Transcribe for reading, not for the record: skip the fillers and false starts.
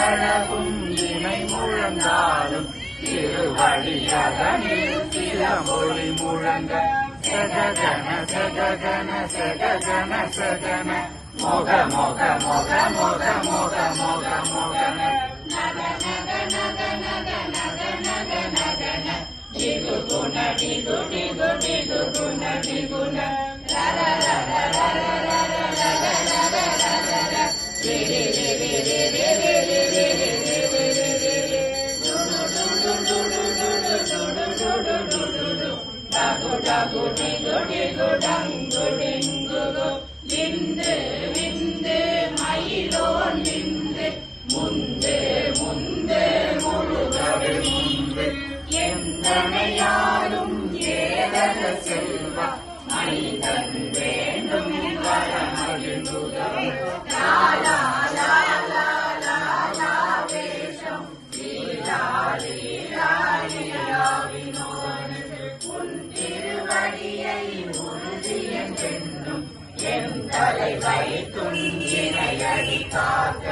அழகும் இணை முழந்தாலும் திருவடியதனில் சிலமொழி முழங்க சககன சககன சககன சகன மோக மோக மோக மோக மோக மோக மோகன நக நக நக நக நக நக நகன டிகு குண டிகு டிகு டிகு குண டிகுண ரர ரர ரர ரர ரர ரர ரர ரி ரி ரி ரி ரி ரி ரி ரி ரி ரி டுடு டுடு டுடு டுடு டுடு டுடு டுடு டகு டகு டிகு டிகு டங்கு டிங்கு விந்து விந்து மயிலோன் விந்து முந்து முந்து முழுகவே முந்து எந்தனையாலும் ஏதக செல்வா மனிதன் வேண்டும் வரமகிழ்ந்துதல் லாலா லாலா லாலா வேஷம் லீலா லீலா லீலா வினோதம் உன் திருவடியை உறுதியென்றும் என் தலை வைத்தும் இணையடி காக்க